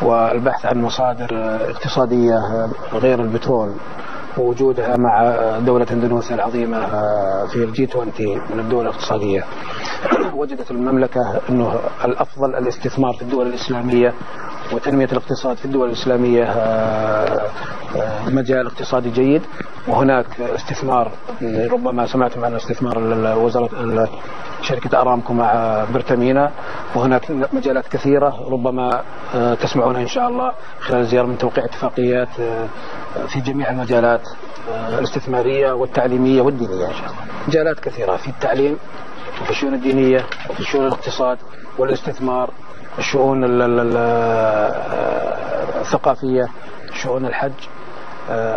والبحث عن مصادر اقتصادية غير البترول ووجودها مع دولة اندونيسيا العظيمة في الجي 20 من الدول الاقتصادية. وجدت المملكة أنه الأفضل الاستثمار في الدول الإسلامية وتنمية الاقتصاد في الدول الإسلامية مجال اقتصادي جيد، وهناك استثمار ربما سمعتم عن استثمار وزارة شركة أرامكو مع برتامينا، وهناك مجالات كثيرة ربما تسمعونها إن شاء الله خلال الزيارة من توقيع اتفاقيات في جميع المجالات الاستثمارية والتعليمية والدينية إن شاء الله. مجالات كثيرة في التعليم وفي الشؤون الدينية وفي الشؤون الاقتصاد والاستثمار، الشؤون الثقافية، شؤون الحج،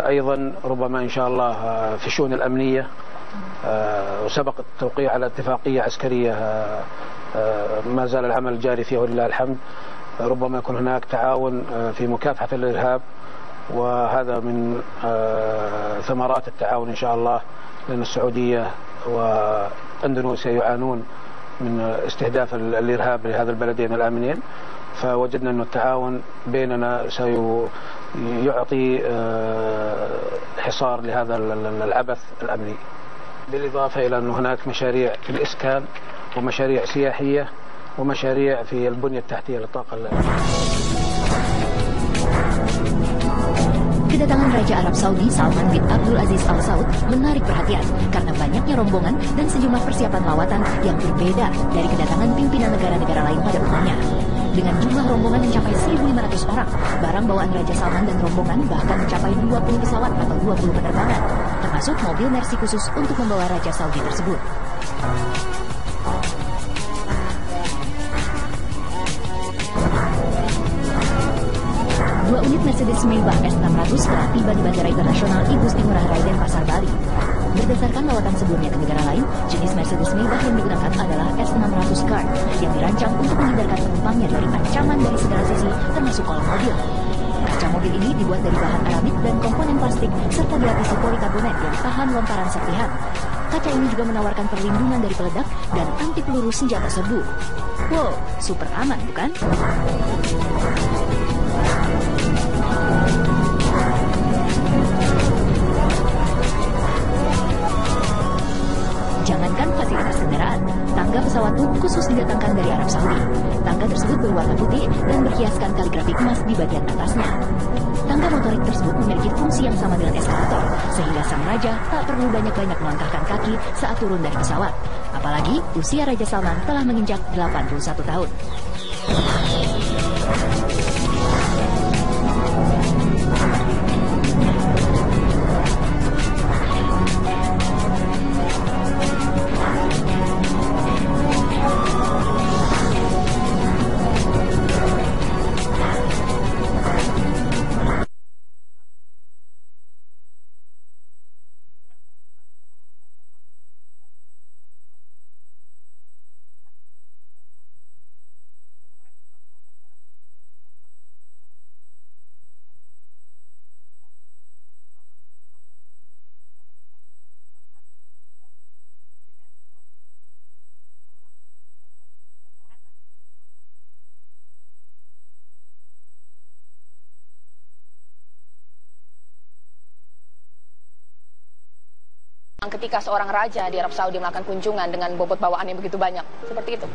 أيضا ربما إن شاء الله في الشؤون الأمنية، وسبق التوقيع على اتفاقية عسكرية ما زال العمل جاري فيها ولله الحمد. ربما يكون هناك تعاون في مكافحة الإرهاب، وهذا من ثمرات التعاون إن شاء الله، لأن السعودية وأندونيسيا يعانون من استهداف الإرهاب لهذا البلدين الآمنين، فوجدنا أن التعاون بيننا سيعطي حصار لهذا العبث الأمني، بالإضافة إلى أن هناك مشاريع في الإسكان ومشاريع سياحية ومشاريع في البنية التحتية للطاقة. Kedatangan Raja Arab Saudi Salman bin Abdul Aziz Al Saud menarik perhatian karena banyaknya rombongan dan sejumlah persiapan lawatan yang berbeda dari kedatangan pimpinan negara-negara lain pada umumnya. Dengan jumlah rombongan mencapai 1.500 orang, barang bawaan Raja Salman dan rombongan bahkan mencapai 20 pesawat atau 20 penerbangan, termasuk mobil Mercy khusus untuk membawa Raja Saudi tersebut. Dua unit Mercedes Maybach S600 telah tiba di Bandara Internasional Igusti Ngurah Rai Denpasar, Bali. Berdasarkan lawatan sebelumnya ke negara lain, jenis Mercedes Maybach yang digunakan adalah S600 Guard yang dirancang untuk menghindarkan penumpangnya dari ancaman dari segala sisi, termasuk kolong mobil. Kaca mobil ini dibuat dari bahan aramid dan komponen plastik serta dilapisi polikarbonat yang tahan lontaran serpihan. Kaca ini juga menawarkan perlindungan dari peledak dan anti peluru senjata serbu. Wow, super aman bukan? Jangankan fasilitas kendaraan, tangga pesawat pun khusus didatangkan dari Arab Saudi. Tangga tersebut berwarna putih dan berhiaskan kaligrafi emas di bagian atasnya. Tangga motorik tersebut memiliki fungsi yang sama dengan eskalator, sehingga sang raja tak perlu banyak-banyak melangkahkan kaki saat turun dari pesawat. Apalagi usia Raja Salman telah menginjak 81 tahun. Ketika seorang raja di Arab Saudi melakukan kunjungan dengan bobot bawaan yang begitu banyak, seperti itu?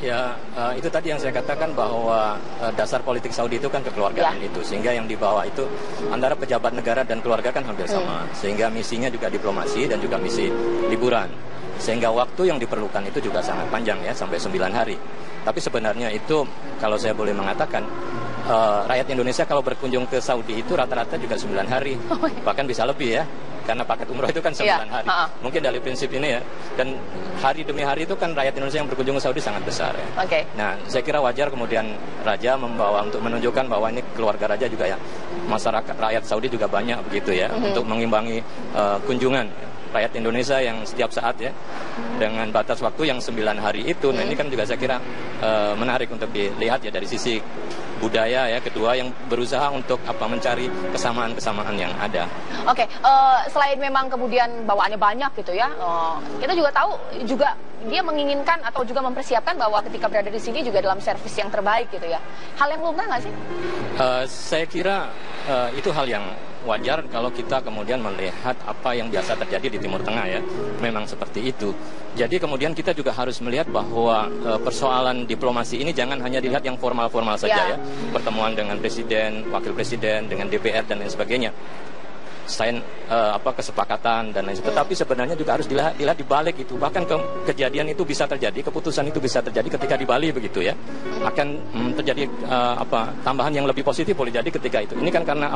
Ya, itu tadi yang saya katakan bahwa dasar politik Saudi itu kan kekeluargaan itu, sehingga yang dibawa itu antara pejabat negara dan keluarga kan hampir sama, sehingga misinya juga diplomasi dan juga misi liburan, sehingga waktu yang diperlukan itu juga sangat panjang ya, sampai 9 hari. Tapi sebenarnya itu kalau saya boleh mengatakan, rakyat Indonesia kalau berkunjung ke Saudi itu rata-rata juga 9 hari, bahkan bisa lebih ya. Karena paket umroh itu kan 9 hari. Mungkin dari prinsip ini ya. Dan hari demi hari itu kan rakyat Indonesia yang berkunjung ke Saudi sangat besar ya. Nah, saya kira wajar kemudian Raja membawa untuk menunjukkan bahwa ini keluarga Raja juga ya. Masyarakat rakyat Saudi juga banyak begitu ya. Untuk mengimbangi kunjungan rakyat Indonesia yang setiap saat ya. Dengan batas waktu yang 9 hari itu. Nah, ini kan juga saya kira menarik untuk dilihat ya dari sisi budaya ya, kedua yang berusaha untuk mencari kesamaan-kesamaan yang ada. Oke, selain memang kemudian bawaannya banyak gitu ya, kita juga tahu juga dia menginginkan atau juga mempersiapkan bahwa ketika berada di sini juga dalam servis yang terbaik gitu ya. Hal yang lumrah nggak sih? Saya kira itu hal yang wajar kalau kita kemudian melihat apa yang biasa terjadi di Timur Tengah ya. Memang seperti itu. Jadi kemudian kita juga harus melihat bahwa persoalan diplomasi ini jangan hanya dilihat yang formal-formal saja ya. Pertemuan dengan presiden, wakil presiden, dengan DPR dan lain sebagainya. Sign kesepakatan dan lain sebagainya. Tetapi sebenarnya juga harus dilihat di balik itu. Bahkan kejadian itu bisa terjadi, keputusan itu bisa terjadi ketika di Bali begitu ya. Akan terjadi tambahan yang lebih positif boleh jadi ketika itu. Ini kan karena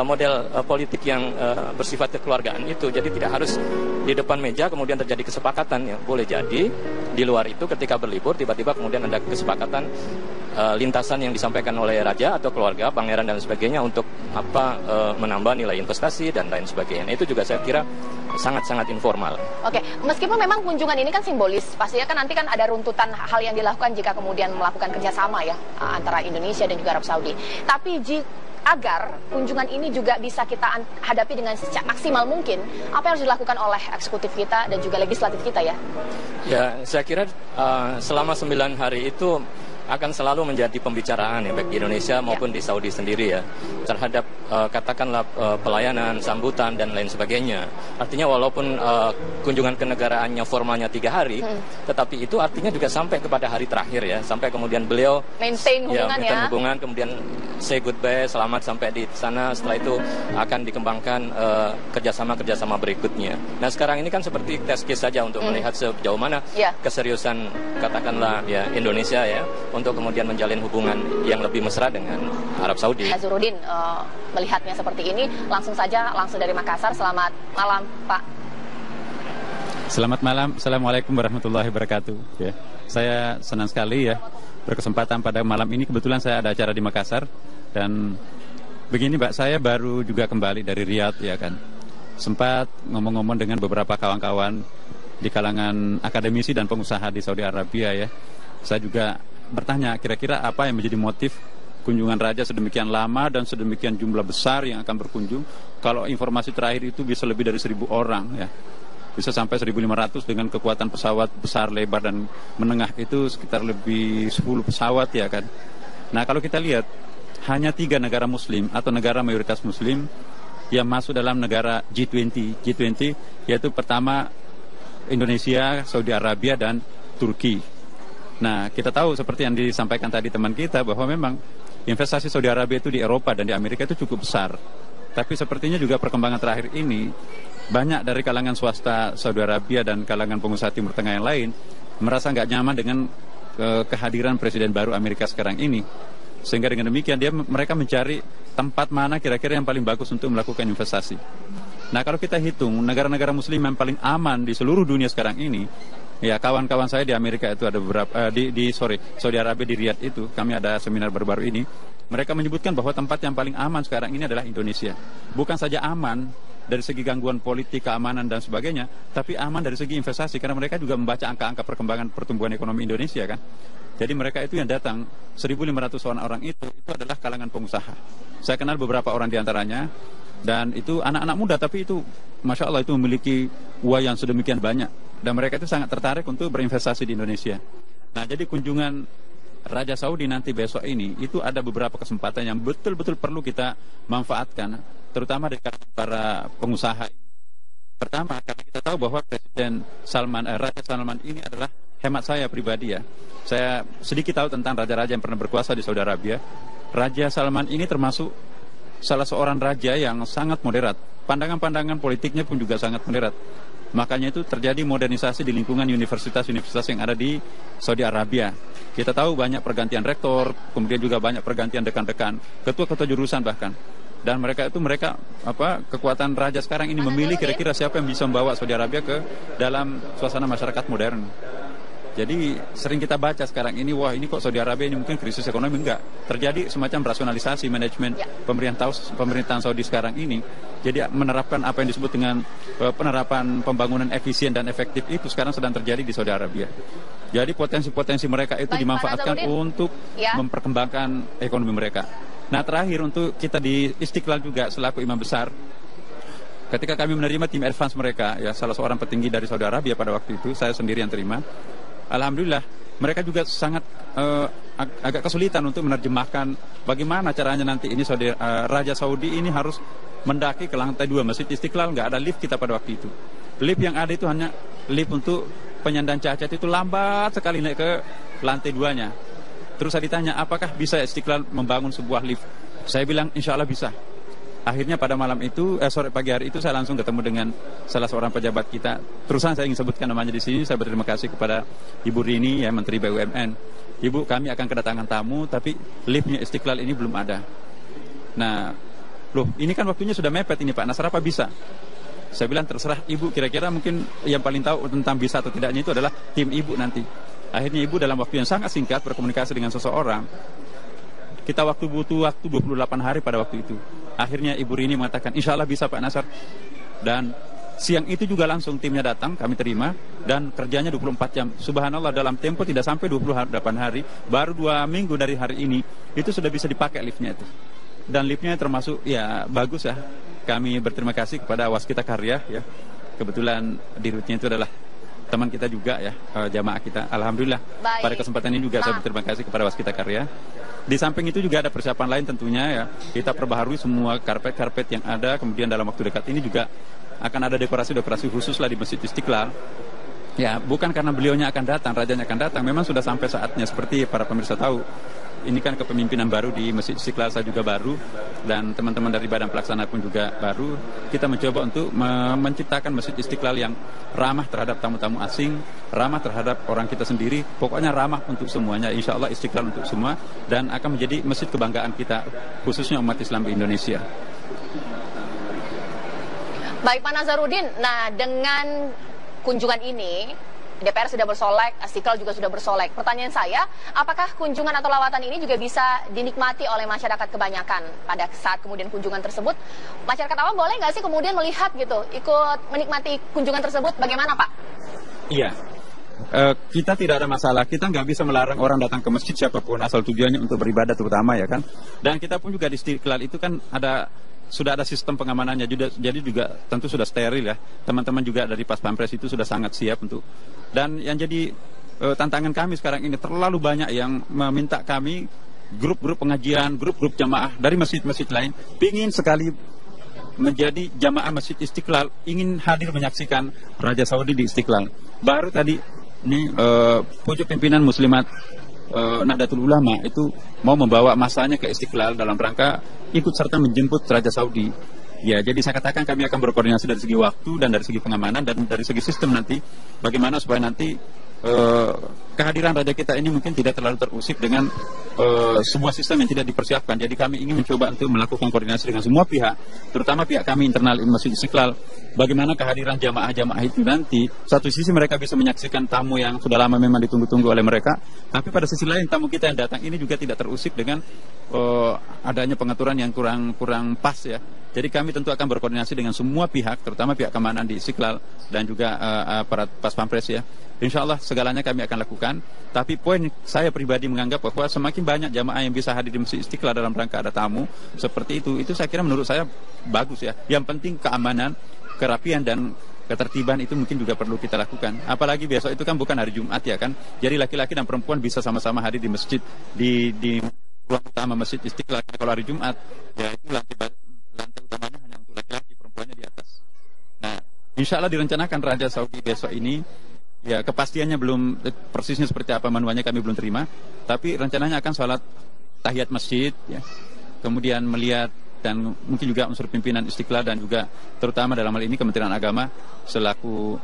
model politik yang bersifat kekeluargaan itu. Jadi tidak harus di depan meja kemudian terjadi kesepakatan ya. Boleh jadi di luar itu ketika berlibur tiba-tiba kemudian ada kesepakatan lintasan yang disampaikan oleh raja atau keluarga, pangeran dan sebagainya untuk menambah nilai investasi dan lain sebagainya. Itu juga saya kira sangat-sangat informal. Oke, meskipun memang kunjungan ini kan simbolis, pastinya kan nanti kan ada runtutan hal yang dilakukan jika kemudian melakukan kerjasama ya antara Indonesia dan juga Arab Saudi. Tapi agar kunjungan ini juga bisa kita hadapi dengan maksimal mungkin, apa yang harus dilakukan oleh eksekutif kita dan juga legislatif kita ya? Ya, saya kira selama 9 hari itu akan selalu menjadi pembicaraan ya baik di Indonesia maupun di Saudi sendiri ya terhadap katakanlah pelayanan, sambutan dan lain sebagainya. Artinya walaupun kunjungan kenegaraannya formalnya 3 hari, tetapi itu artinya juga sampai kepada hari terakhir ya, sampai kemudian beliau maintain hubungan, kemudian say goodbye, selamat sampai di sana. Setelah itu akan dikembangkan kerjasama berikutnya. Nah sekarang ini kan seperti test case saja untuk melihat sejauh mana keseriusan katakanlah ya Indonesia ya untuk kemudian menjalin hubungan yang lebih mesra dengan Arab Saudi. Nazarudin melihatnya seperti ini, langsung dari Makassar. Selamat malam, Pak. Selamat malam, Assalamualaikum warahmatullahi wabarakatuh. Ya, saya senang sekali ya berkesempatan pada malam ini. Kebetulan saya ada acara di Makassar dan begini, Mbak, saya baru juga kembali dari Riyadh ya kan. Sempat ngomong-ngomong dengan beberapa kawan-kawan di kalangan akademisi dan pengusaha di Saudi Arabia ya. Saya juga bertanya kira-kira apa yang menjadi motif kunjungan raja sedemikian lama dan sedemikian jumlah besar yang akan berkunjung. Kalau informasi terakhir itu bisa lebih dari 1.000 orang ya, bisa sampai 1.500 dengan kekuatan pesawat besar, lebar dan menengah itu sekitar lebih 10 pesawat ya kan. Nah kalau kita lihat hanya 3 negara muslim atau negara mayoritas muslim yang masuk dalam negara G20 yaitu pertama Indonesia, Saudi Arabia dan Turki. Nah, kita tahu seperti yang disampaikan tadi teman kita bahwa memang investasi Saudi Arabia itu di Eropa dan di Amerika itu cukup besar. Tapi sepertinya juga perkembangan terakhir ini banyak dari kalangan swasta Saudi Arabia dan kalangan pengusaha Timur Tengah yang lain merasa nggak nyaman dengan kehadiran Presiden baru Amerika sekarang ini. Sehingga dengan demikian mereka mencari tempat mana kira-kira yang paling bagus untuk melakukan investasi. Nah, kalau kita hitung negara-negara muslim yang paling aman di seluruh dunia sekarang ini, ya, kawan-kawan saya di Amerika itu ada beberapa Saudi Arabia di Riyadh itu kami ada seminar baru-baru ini. Mereka menyebutkan bahwa tempat yang paling aman sekarang ini adalah Indonesia. Bukan saja aman dari segi gangguan politik, keamanan dan sebagainya, tapi aman dari segi investasi karena mereka juga membaca angka-angka perkembangan pertumbuhan ekonomi Indonesia kan. Jadi mereka itu yang datang 1.500 orang itu adalah kalangan pengusaha. Saya kenal beberapa orang di antaranya dan itu anak-anak muda tapi itu Masya Allah itu memiliki uang yang sedemikian banyak. Dan mereka itu sangat tertarik untuk berinvestasi di Indonesia. Nah, jadi kunjungan Raja Saudi nanti besok ini, itu ada beberapa kesempatan yang betul-betul perlu kita manfaatkan, terutama dari para pengusaha. Pertama, karena kita tahu bahwa Raja Salman ini adalah hemat saya pribadi ya. Saya sedikit tahu tentang raja-raja yang pernah berkuasa di Saudi Arabia. Raja Salman ini termasuk salah seorang raja yang sangat moderat. Pandangan-pandangan politiknya pun juga sangat moderat. Makanya itu terjadi modernisasi di lingkungan universitas-universitas yang ada di Saudi Arabia. Kita tahu banyak pergantian rektor, kemudian juga banyak pergantian dekan-dekan, ketua-ketua jurusan bahkan. Dan mereka kekuatan raja sekarang ini memilih kira-kira siapa yang bisa membawa Saudi Arabia ke dalam suasana masyarakat modern. Jadi sering kita baca sekarang ini, wah ini kok Saudi Arabia ini mungkin krisis ekonomi. Enggak, terjadi semacam rasionalisasi manajemen pemerintahan Saudi sekarang ini. Jadi menerapkan apa yang disebut dengan penerapan pembangunan efisien dan efektif itu sekarang sedang terjadi di Saudi Arabia. Jadi potensi-potensi mereka itu dimanfaatkan untuk memperkembangkan ekonomi mereka. Nah terakhir untuk kita di Istiqlal juga selaku imam besar, ketika kami menerima tim advance mereka, ya salah seorang petinggi dari Saudi Arabia pada waktu itu, saya sendiri yang terima. Alhamdulillah, mereka juga sangat agak kesulitan untuk menerjemahkan bagaimana caranya nanti ini Raja Saudi ini harus mendaki ke lantai 2 Masjid Istiqlal. Nggak ada lift kita pada waktu itu. Lift yang ada itu hanya lift untuk penyandang cacat, itu lambat sekali naik ke lantai 2-nya. Terus saya ditanya, apakah bisa Istiqlal membangun sebuah lift? Saya bilang, insya Allah bisa. Akhirnya pada malam itu, sore pagi hari itu saya langsung ketemu dengan salah seorang pejabat kita. Terusan saya ingin sebutkan namanya di sini. Saya berterima kasih kepada Ibu Rini, ya Menteri BUMN. Ibu, kami akan kedatangan tamu, tapi liftnya Istiqlal ini belum ada. Nah, loh, ini kan waktunya sudah mepet ini Pak Nasar, apa bisa? Saya bilang terserah Ibu, kira-kira mungkin yang paling tahu tentang bisa atau tidaknya itu adalah tim Ibu nanti. Akhirnya Ibu dalam waktu yang sangat singkat berkomunikasi dengan seseorang. Kita butuh waktu 28 hari pada waktu itu. Akhirnya Ibu Rini mengatakan, insya Allah bisa Pak Nasar. Dan siang itu juga langsung timnya datang, kami terima. Dan kerjanya 24 jam. Subhanallah, dalam tempo tidak sampai 28 hari. Baru 2 minggu dari hari ini, itu sudah bisa dipakai liftnya itu. Dan liftnya termasuk, ya bagus ya. Kami berterima kasih kepada Waskita Karya. Ya. Kebetulan dirutnya itu adalah teman kita juga ya, jamaah kita. Alhamdulillah. Baik. Pada kesempatan ini juga saya berterima kasih kepada Waskita Karya. Di samping itu juga ada persiapan lain tentunya ya. Kita perbaharui semua karpet-karpet yang ada. Kemudian dalam waktu dekat ini juga akan ada dekorasi-dekorasi khusus lah di Masjid Istiqlal. Ya, bukan karena beliaunya akan datang, rajanya akan datang. Memang sudah sampai saatnya, seperti para pemirsa tahu. Ini kan kepemimpinan baru di Masjid Istiqlal, saya juga baru, dan teman-teman dari Badan Pelaksana pun juga baru. Kita mencoba untuk menciptakan Masjid Istiqlal yang ramah terhadap tamu-tamu asing, ramah terhadap orang kita sendiri, pokoknya ramah untuk semuanya. Insya Allah Istiqlal untuk semua, dan akan menjadi masjid kebanggaan kita, khususnya umat Islam di Indonesia. Baik Pak Nazarudin, nah dengan kunjungan ini, DPR sudah bersolek, Istiqlal juga sudah bersolek. Pertanyaan saya, apakah kunjungan atau lawatan ini juga bisa dinikmati oleh masyarakat kebanyakan pada saat kemudian kunjungan tersebut? Masyarakat awam boleh nggak sih kemudian melihat gitu, ikut menikmati kunjungan tersebut? Bagaimana Pak? Iya, kita tidak ada masalah. Kita nggak bisa melarang orang datang ke masjid siapapun, asal tujuannya untuk beribadah terutama ya kan. Dan kita pun juga di Istiqlal itu kan sudah ada sistem pengamanannya, jadi juga tentu sudah steril ya. Teman-teman juga dari Pas Pampres itu sudah sangat siap untuk. Dan yang jadi tantangan kami sekarang ini, terlalu banyak yang meminta kami, grup-grup pengajian, grup-grup jamaah dari masjid-masjid lain, ingin sekali menjadi jamaah Masjid Istiqlal, ingin hadir menyaksikan Raja Saudi di Istiqlal. Baru tadi ini pucuk pimpinan Muslimat Nahdlatul Ulama itu mau membawa masanya ke Istiqlal dalam rangka ikut serta menjemput Raja Saudi. Ya, jadi saya katakan kami akan berkoordinasi dari segi waktu dan dari segi pengamanan dan dari segi sistem nanti, bagaimana supaya nanti kehadiran Raja kita ini mungkin tidak terlalu terusik dengan sebuah sistem yang tidak dipersiapkan. Jadi kami ingin mencoba untuk melakukan koordinasi dengan semua pihak, terutama pihak kami internal Masjid Istiqlal. Bagaimana kehadiran jamaah-jamaah itu nanti, satu sisi mereka bisa menyaksikan tamu yang sudah lama memang ditunggu-tunggu oleh mereka, tapi pada sisi lain tamu kita yang datang ini juga tidak terusik dengan adanya pengaturan yang kurang pas ya. Jadi kami tentu akan berkoordinasi dengan semua pihak, terutama pihak keamanan di Istiqlal dan juga aparat Pas Pampres ya. Insya Allah segalanya kami akan lakukan. Tapi poin saya pribadi menganggap bahwa semakin banyak jamaah yang bisa hadir di Masjid Istiqlal dalam rangka ada tamu seperti itu saya kira menurut saya bagus ya. Yang penting keamanan, kerapian dan ketertiban itu mungkin juga perlu kita lakukan. Apalagi besok itu kan bukan hari Jumat ya kan. Jadi laki-laki dan perempuan bisa sama-sama hadir di masjid di ruang utama Masjid Istiqlal. Kalau hari Jumat ya itu lantai utamanya hanya untuk laki-laki, perempuannya di atas. Nah, insya Allah direncanakan Raja Saudi besok ini, ya kepastiannya belum persisnya seperti apa manualnya kami belum terima, tapi rencananya akan sholat tahiyat masjid, ya. Kemudian melihat dan mungkin juga unsur pimpinan Istiqlal dan juga terutama dalam hal ini Kementerian Agama selaku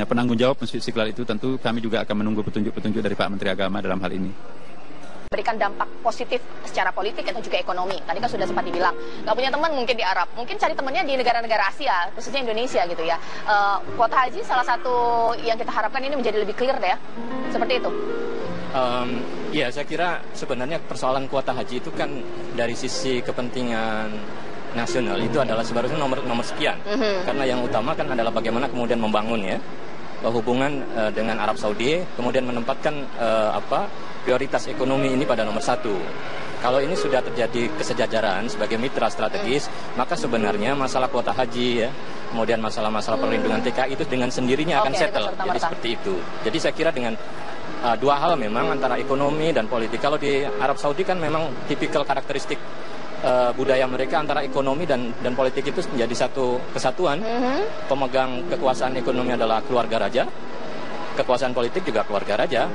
penanggung jawab Masjid Istiqlal itu, tentu kami juga akan menunggu petunjuk-petunjuk dari Pak Menteri Agama dalam hal ini. memberikan dampak positif secara politik atau juga ekonomi. Tadi kan sudah sempat dibilang, nggak punya teman mungkin di Arab, mungkin cari temannya di negara-negara Asia, khususnya Indonesia gitu ya. Kuota haji salah satu yang kita harapkan ini menjadi lebih clear deh ya, seperti itu. Ya, saya kira sebenarnya persoalan kuota haji itu kan dari sisi kepentingan nasional itu adalah sebenarnya nomor sekian. Karena yang utama kan adalah bagaimana kemudian membangun ya hubungan dengan Arab Saudi, kemudian menempatkan prioritas ekonomi ini pada nomor satu. Kalau ini sudah terjadi kesejajaran sebagai mitra strategis, maka sebenarnya masalah kuota haji ya, kemudian masalah-masalah perlindungan TKI itu dengan sendirinya akan settle. Jadi seperti itu. Jadi saya kira dengan dua hal memang antara ekonomi dan politik. Kalau di Arab Saudi kan memang tipikal karakteristik budaya mereka antara ekonomi dan politik itu menjadi satu kesatuan. Pemegang kekuasaan ekonomi adalah keluarga raja, kekuasaan politik juga keluarga raja.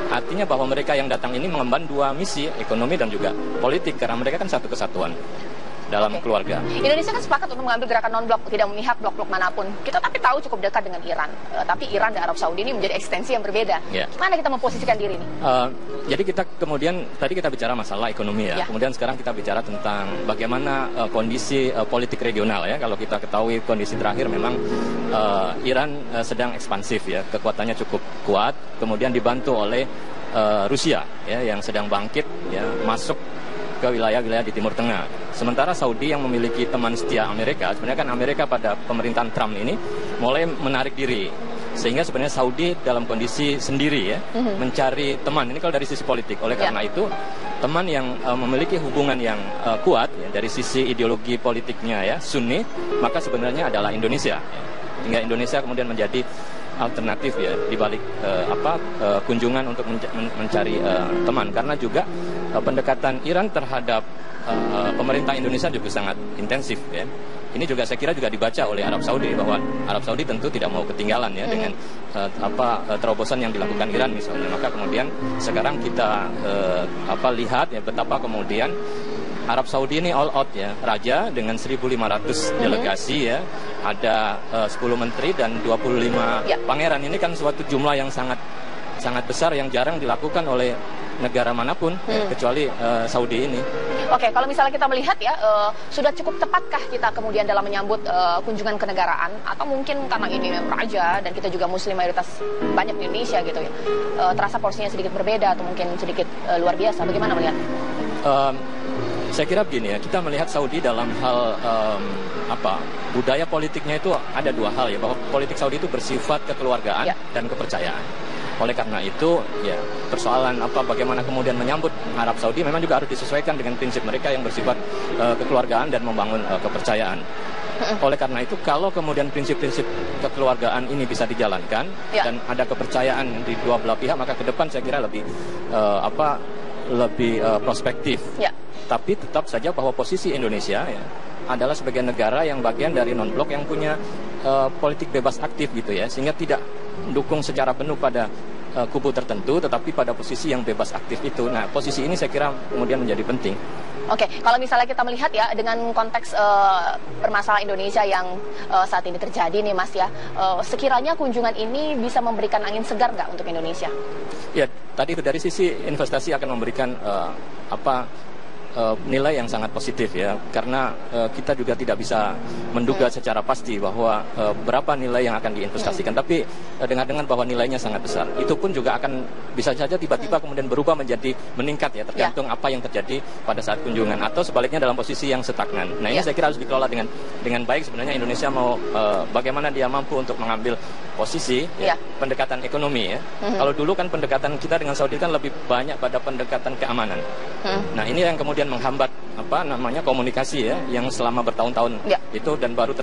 Artinya bahwa mereka yang datang ini mengemban dua misi, ekonomi dan juga politik, karena mereka kan satu kesatuan dalam keluarga. Indonesia kan sepakat untuk mengambil gerakan non-blok, tidak memihak blok-blok manapun. Kita tapi tahu cukup dekat dengan Iran. Tapi Iran dan Arab Saudi ini menjadi ekstensi yang berbeda. Mana kita memposisikan diri nih? Jadi kita kemudian, tadi kita bicara masalah ekonomi ya. Kemudian sekarang kita bicara tentang bagaimana kondisi politik regional ya. Kalau kita ketahui kondisi terakhir memang Iran sedang ekspansif ya. Kekuatannya cukup kuat. Kemudian dibantu oleh Rusia ya, yang sedang bangkit ya, masuk ke wilayah-wilayah di Timur Tengah. Sementara Saudi yang memiliki teman setia Amerika, sebenarnya kan Amerika pada pemerintahan Trump ini mulai menarik diri. Sehingga sebenarnya Saudi dalam kondisi sendiri ya, mencari teman. Ini kalau dari sisi politik. Oleh karena itu, teman yang memiliki hubungan yang kuat ya, dari sisi ideologi politiknya ya, Sunni, maka sebenarnya adalah Indonesia. Hingga Indonesia kemudian menjadi alternatif ya di balik kunjungan untuk mencari teman, karena juga pendekatan Iran terhadap pemerintah Indonesia juga sangat intensif ya. Ini juga saya kira juga dibaca oleh Arab Saudi, bahwa Arab Saudi tentu tidak mau ketinggalan ya dengan terobosan yang dilakukan Iran misalnya. Maka kemudian sekarang kita lihat ya betapa kemudian Arab Saudi ini all out ya, raja dengan 1.500 delegasi ya, ada 10 menteri dan 25 pangeran. Ini kan suatu jumlah yang sangat besar yang jarang dilakukan oleh negara manapun kecuali Saudi ini. Oke, kalau misalnya kita melihat ya, sudah cukup tepatkah kita kemudian dalam menyambut kunjungan kenegaraan, atau mungkin karena ini raja dan kita juga muslim mayoritas banyak di Indonesia gitu ya, terasa porsinya sedikit berbeda atau mungkin sedikit luar biasa, bagaimana melihat? Saya kira begini ya, kita melihat Saudi dalam hal budaya politiknya itu ada dua hal ya, bahwa politik Saudi itu bersifat kekeluargaan dan kepercayaan. Oleh karena itu ya, persoalan bagaimana kemudian menyambut Arab Saudi memang juga harus disesuaikan dengan prinsip mereka yang bersifat kekeluargaan dan membangun kepercayaan. Oleh karena itu, kalau kemudian prinsip-prinsip kekeluargaan ini bisa dijalankan dan ada kepercayaan di dua belah pihak, maka ke depan saya kira lebih prospektif. Tapi tetap saja bahwa posisi Indonesia ya adalah sebagai negara yang bagian dari non-blok yang punya politik bebas aktif gitu ya, sehingga tidak mendukung secara penuh pada kubu tertentu, tetapi pada posisi yang bebas aktif itu. Nah, posisi ini saya kira kemudian menjadi penting. Oke, kalau misalnya kita melihat ya dengan konteks permasalahan Indonesia yang saat ini terjadi nih Mas ya, sekiranya kunjungan ini bisa memberikan angin segar nggak untuk Indonesia? Ya, tadi dari sisi investasi akan memberikan nilai yang sangat positif ya, karena kita juga tidak bisa menduga secara pasti bahwa berapa nilai yang akan diinvestasikan, tapi dengan bahwa nilainya sangat besar, itu pun juga akan bisa saja tiba-tiba kemudian berubah menjadi meningkat ya, tergantung apa yang terjadi pada saat kunjungan, atau sebaliknya dalam posisi yang stagnan. Nah ini saya kira harus dikelola dengan baik. Sebenarnya Indonesia mau bagaimana dia mampu untuk mengambil posisi pendekatan ekonomi ya. Kalau dulu kan pendekatan kita dengan Saudi kan lebih banyak pada pendekatan keamanan. Nah ini yang kemudian menghambat komunikasi ya, yang selama bertahun-tahun itu, dan baru